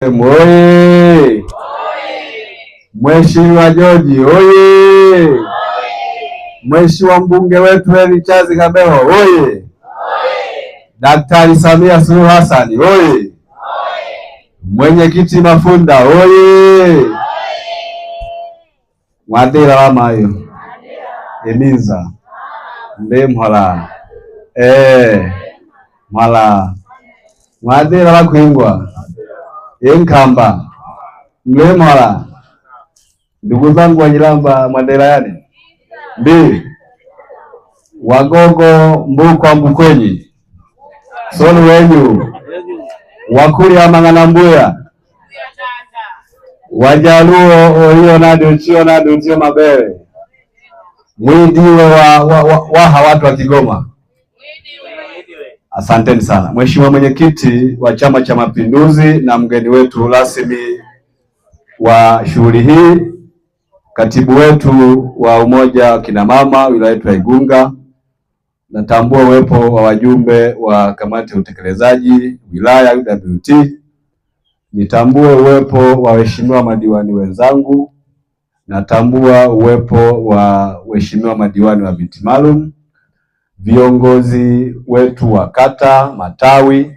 Oye! Mheshimiwa George oye! Mheshimiwa mbunge wetu Heri Charles Kabeho oye! Daktari Samia Suluhu Hassan oye! Mwenyekiti Mafunda oye! Mwadira wamayo eminza mbe mhola mhola mwadira wakwingwa enkamba mbe mhola. Ndugu zangu Wanyiramba Mwandela yani mbi Wagogo Mbukwa Mbukwenyi sonu wenyu Wakuli Amang'ana Mbuya Wajaluo oyo nado chio nado chio mabele mwidiwe waha watu wa Kigoma. Asanteni sana. Mheshimiwa mwenyekiti wa Chama cha Mapinduzi na mgeni wetu rasmi wa shughuli hii, katibu wetu wa umoja wa kina mama wilaya yetu ya Igunga, natambua uwepo wa wajumbe wa kamati ya utekelezaji wilaya UWT, nitambue uwepo wa waheshimiwa madiwani wenzangu, natambua uwepo wa waheshimiwa madiwani wa viti maalum, viongozi wetu wa kata, matawi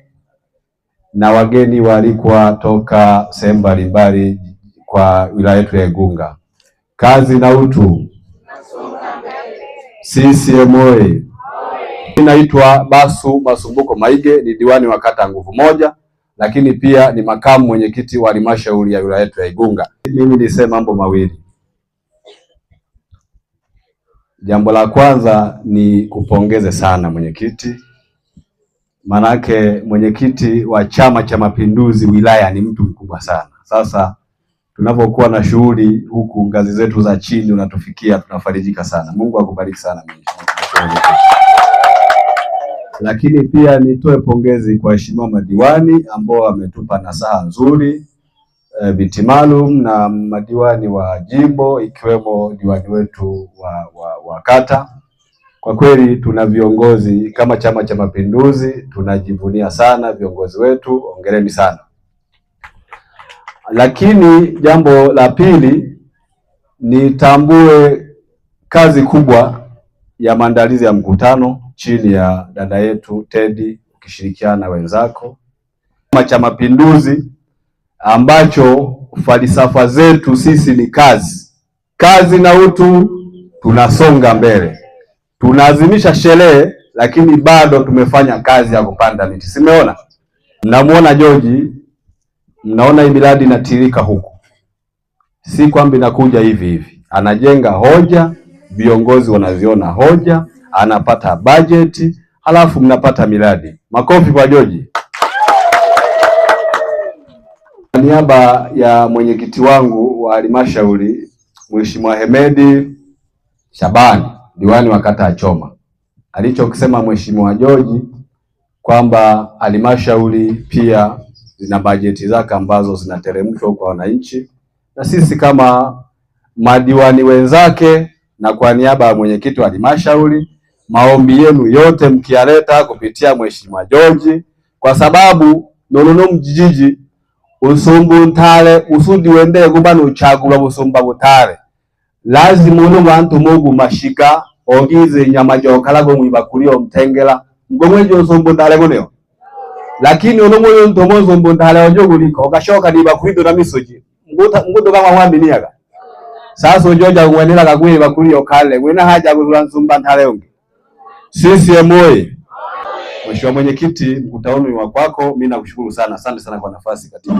na wageni waalikwa toka sehemu mbalimbali kwa wilaya yetu ya Igunga. Kazi na utu. CCM oyee! Naitwa Basu Masumbuko Maige, ni diwani wa kata Nguvu Moja, lakini pia ni makamu mwenyekiti wa halmashauri ya wilaya yetu ya Igunga. Mimi niseme mambo mawili. Jambo la kwanza ni kupongeze sana mwenyekiti, manake mwenyekiti wa Chama cha Mapinduzi wilaya ni mtu mkubwa sana. Sasa tunapokuwa na shughuli huku ngazi zetu za chini unatufikia, tunafarijika sana. Mungu akubariki sana mwenyekiti. Lakini pia nitoe pongezi kwa waheshimiwa madiwani ambao wametupa nasaha nzuri, viti maalum na madiwani wa jimbo ikiwemo diwani wetu wa kata. Kwa kweli tuna viongozi kama Chama cha Mapinduzi, tunajivunia sana viongozi wetu, hongereni sana. Lakini jambo la pili, nitambue kazi kubwa ya maandalizi ya mkutano chini ya dada yetu Teddy ukishirikiana na wenzako. Chama cha Mapinduzi ambacho falsafa zetu sisi ni kazi na utu, tunasonga mbele. Tunaazimisha sherehe lakini bado tumefanya kazi ya kupanda miti. Simeona? Mnamuona George, mnaona hii miradi inatirika huku. Si kwamba inakuja hivi hivi. Anajenga hoja, viongozi wanaziona hoja, anapata bajeti, halafu mnapata miradi. Makofi kwa George. Kwa niaba ya mwenyekiti wangu wa halmashauri Mheshimiwa Hemedi Shabani, diwani wa kata ya Choma, alichokisema Mheshimiwa George kwamba halmashauri pia zina bajeti zake ambazo zinateremshwa kwa wananchi, na sisi kama madiwani wenzake na kwa niaba ya mwenyekiti wa halmashauri, maombi yenu yote mkialeta kupitia Mheshimiwa George, kwa sababu nonono mjijiji usumbu ntale usudi wendeye kubana uchagula busumba butale, lazima uno bantu mugu mashika ogize nyama jokalago mwibakulio mtengela ngomweje usumbu ntale guneo. Lakini uno mwoyo ntomozo mbundale ojoguliko ogashoka niba kwido na misoji nguto kama mwaminiaga. Sasa ujoja ngwenela kagwe bakulio kale wena haja kuzumba ntale onge. CCM oyee! Mheshimiwa mwenyekiti, mkutano ni wa kwako. Mimi nakushukuru sana. Asante sana kwa nafasi katika